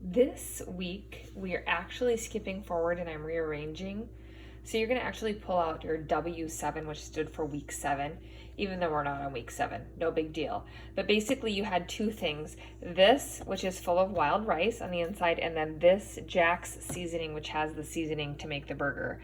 This week, we are actually skipping forward and I'm rearranging. So you're gonna actually pull out your W7, which stood for week 7, even though we're not on week 7, no big deal. But basically you had two things. This, which is full of wild rice on the inside, and then this Jack's seasoning, which has the seasoning to make the burger.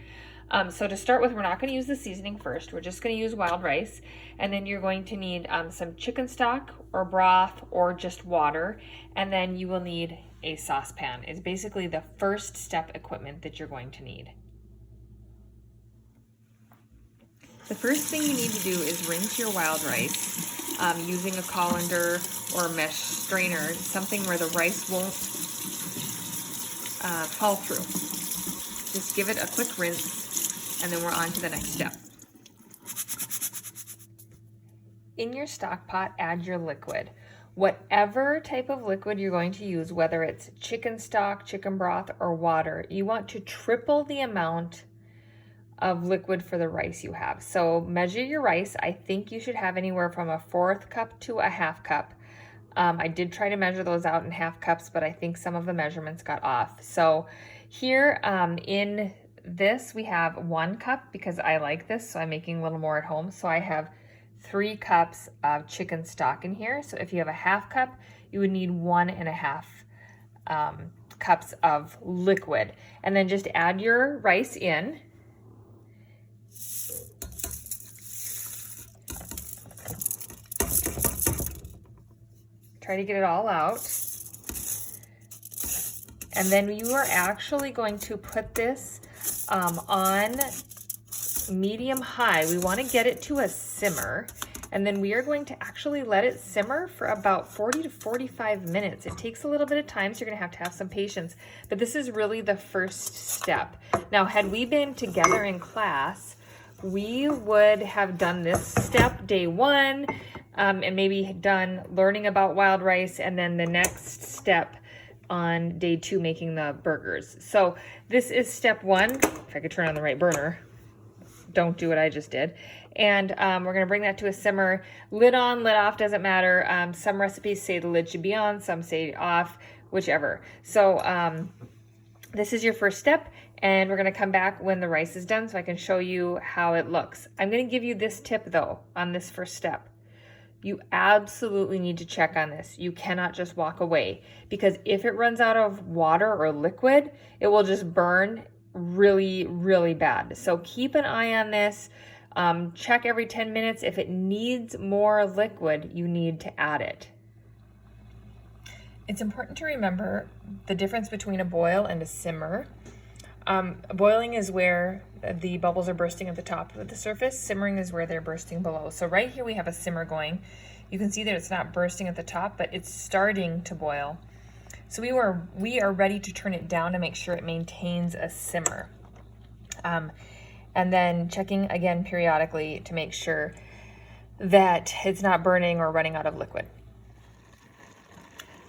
So to start with, we're not going to use the seasoning first. We're just going to use wild rice. And then you're going to need some chicken stock or broth or just water. And then you will need a saucepan. It's basically the first step equipment that you're going to need. The first thing you need to do is rinse your wild rice using a colander or mesh strainer, something where the rice won't fall through. Just give it a quick rinse. And then we're on to the next step. In your stock pot, add your liquid. Whatever type of liquid you're going to use, whether it's chicken stock, chicken broth, or water, you want to triple the amount of liquid for the rice you have. So measure your rice. I think you should have anywhere from a 1/4 cup to a 1/2 cup. I did try to measure those out in 1/2 cups, but I think some of the measurements got off. So here in this, we have 1 cup because I like this, so I'm making a little more at home. So I have 3 cups of chicken stock in here. So if you have a 1/2 cup, you would need 1.5 cups of liquid. And then just add your rice in. Try to get it all out. And then you are actually going to put this on medium high. We want to get it to a simmer, and then we are going to actually let it simmer for about 40 to 45 minutes. It takes a little bit of time, so you're going to have some patience, but this is really the first step. Now, had we been together in class, we would have done this step day 1 and maybe done learning about wild rice, and then the next step on day 2 making the burgers. So this is step 1. If I could turn on the right burner, don't do what I just did. And we're gonna bring that to a simmer. Lid on, lid off, doesn't matter. Some recipes say the lid should be on, some say off, whichever. So this is your first step, and we're gonna come back when the rice is done so I can show you how it looks. I'm gonna give you this tip though on this first step. You absolutely need to check on this. You cannot just walk away, because if it runs out of water or liquid, it will just burn really, really bad. So keep an eye on this. Check every 10 minutes. If it needs more liquid, you need to add it. It's important to remember the difference between a boil and a simmer. Boiling is where the bubbles are bursting at the top of the surface. Simmering is where they're bursting below. So right here we have a simmer going. You can see that it's not bursting at the top, but it's starting to boil. So we are ready to turn it down to make sure it maintains a simmer. And then checking again periodically to make sure that it's not burning or running out of liquid.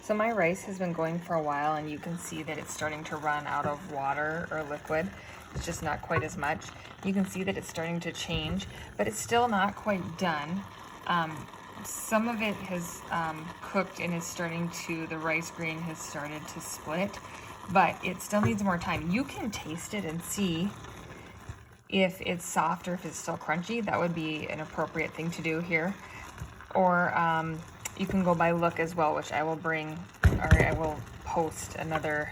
So my rice has been going for a while, and you can see that it's starting to run out of water or liquid. It's just not quite as much. You can see that it's starting to change, but it's still not quite done. Some of it has cooked and is starting to, the rice grain has started to split, but it still needs more time. You can taste it and see if it's soft or if it's still crunchy. That would be an appropriate thing to do here. Or you can go by look as well, which I will I will post another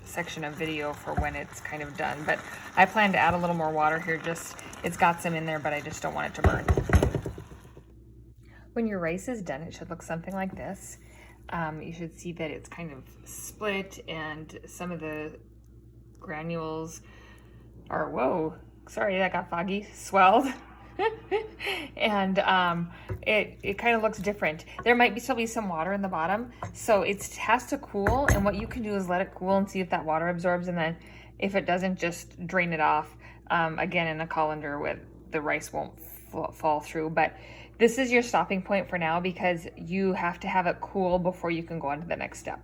section of video for when it's kind of done. But I plan to add a little more water here. It's got some in there, but I just don't want it to burn. When your rice is done, it should look something like this. You should see that it's kind of split, and some of the granules are, whoa, sorry, that got foggy, swelled. And it kind of looks different. There might still be some water in the bottom, so it has to cool, and what you can do is let it cool and see if that water absorbs, and then if it doesn't, just drain it off again in a colander with the rice won't fall through. But this is your stopping point for now, because you have to have it cool before you can go on to the next step.